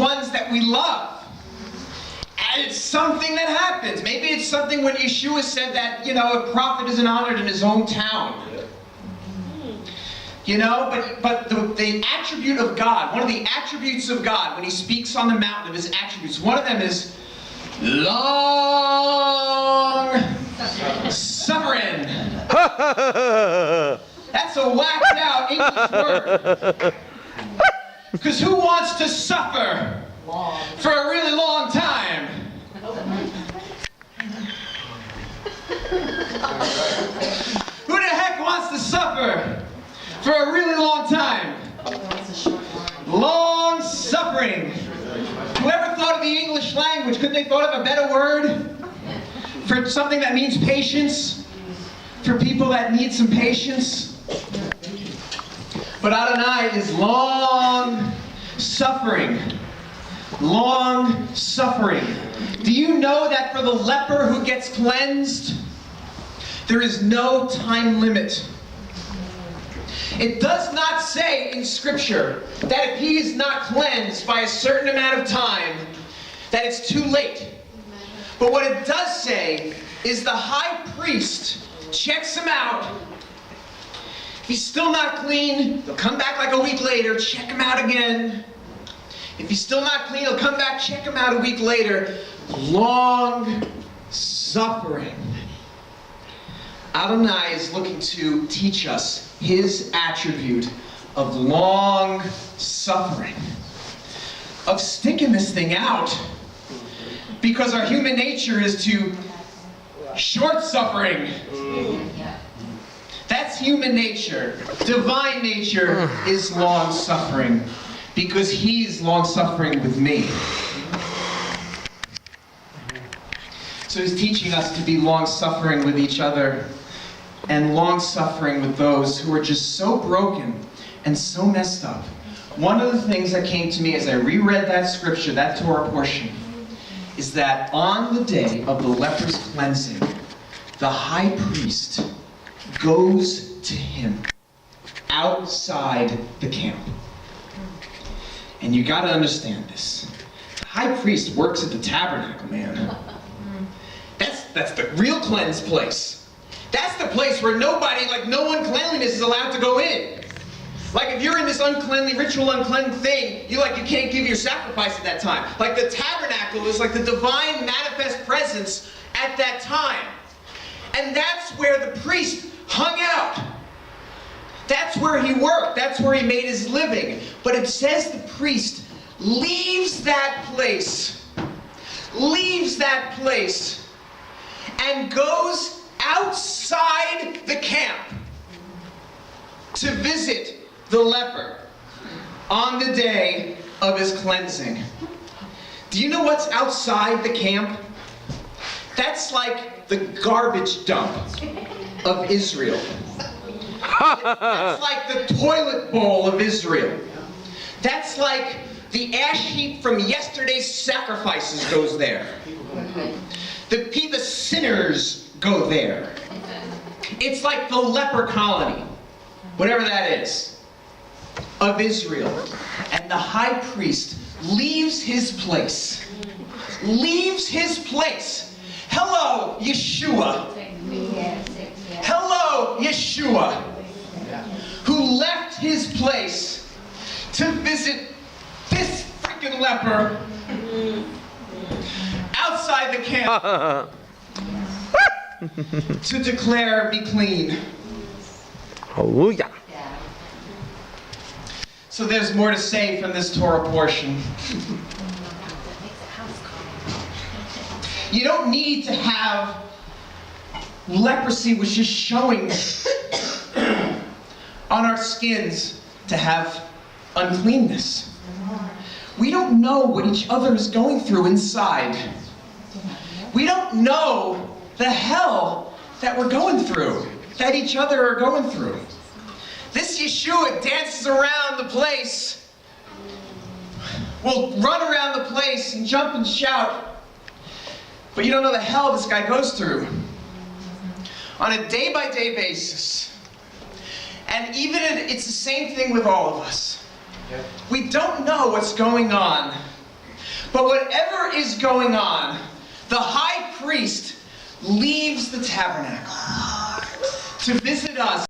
ones that we love. And it's something that happens. Maybe it's something when Yeshua said that, a prophet isn't honored in his hometown. But the attribute of God, one of the attributes of God, when he speaks on the mountain of his attributes, one of them is long suffering. That's a whacked out English word. Because who wants to suffer for a really long time? Who the heck wants to suffer for a really long time? Long suffering. Whoever thought of the English language, couldn't they thought of a better word for something that means patience? For people that need some patience? But Adonai is long suffering. Long suffering. Do you know that for the leper who gets cleansed, there is no time limit? It does not say in Scripture that if he is not cleansed by a certain amount of time, that it's too late. But what it does say is the high priest checks him out. If he's still not clean, he'll come back like a week later, check him out again. If he's still not clean, he'll come back, check him out a week later. Long suffering. Adonai is looking to teach us his attribute of long suffering, of sticking this thing out, because our human nature is to short suffering. That's human nature. Divine nature is long suffering, because he's long suffering with me. So he's teaching us to be long suffering with each other, and long suffering with those who are just so broken and so messed up. One of the things that came to me as I reread that scripture, that Torah portion, is that on the day of the leper's cleansing, the high priest goes to him outside the camp. And you got to understand this. The high priest works at the tabernacle, man. That's the real cleansed place. That's the place where no one cleanliness is allowed to go in. Like if you're in this uncleanly, ritual unclean thing, you can't give your sacrifice at that time. Like the tabernacle is like the divine manifest presence at that time. And that's where the priest hung out. That's where he worked. That's where he made his living. But it says the priest leaves that place, and goes outside the camp to visit the leper on the day of his cleansing. Do you know what's outside the camp? That's like the garbage dump of Israel. That's like the toilet bowl of Israel. That's like the ash heap from yesterday's sacrifices goes there. The sinners go there. It's like the leper colony, whatever that is, of Israel. And the high priest leaves his place. Hello, Yeshua. Hello, Yeshua, who left his place to visit this freaking leper outside the camp to declare me clean. Hallelujah. So there's more to say from this Torah portion. You don't need to have leprosy was just showing on our skins to have uncleanness. We don't know what each other is going through inside. We don't know the hell that we're going through, that each other are going through. This Yeshua dances around the place, will run around the place and jump and shout, but you don't know the hell this guy goes through on a day-by-day basis. And even it's the same thing with all of us. We don't know what's going on But whatever is going on, the high priest leaves the tabernacle to visit us.